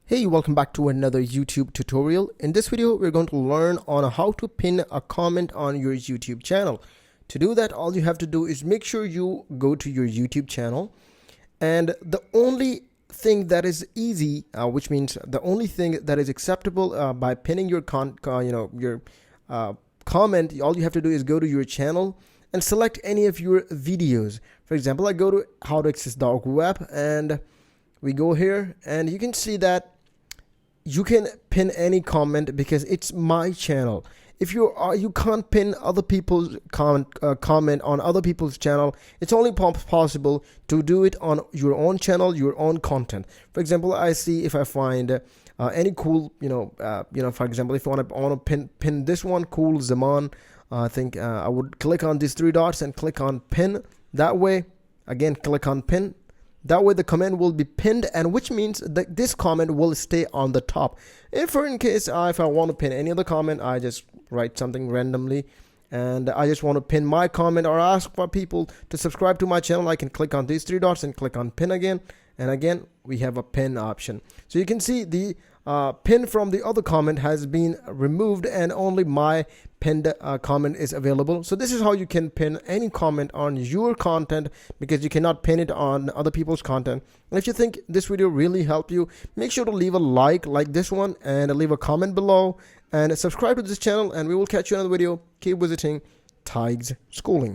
Hey, welcome back to another YouTube tutorial. In this video, we're going to learn on how to pin a comment on your YouTube channel. To do that, all you have to do is make sure you go to your YouTube channel, and the only thing that is easy, which means the only thing that is acceptable by pinning your comment, all you have to do is go to your channel and select any of your videos. For example, I go to how to access dark web, and we go here, and you can see that you can pin any comment because it's my channel. If you can't pin other people's comment on other people's channel, it's only possible to do it on your own channel, your own content. For example, I see if I find any cool, for example, if I want to pin this one, cool Zaman, I think I would click on these three dots and click on pin. That way, again, click on pin. That way the comment will be pinned, and which means that this comment will stay on the top. If I want to pin any other comment, I just write something randomly and I just want to pin my comment or ask for people to subscribe to my channel, I can click on these three dots and click on pin again, and again we have a pin option. So you can see the pin from the other comment has been removed and only my pinned comment is available. So this is how you can pin any comment on your content, because you cannot pin it on other people's content. And if you think this video really helped you, make sure to leave a like this one, and leave a comment below, and subscribe to this channel, and we will catch you in another video. Keep visiting Tigers Schooling.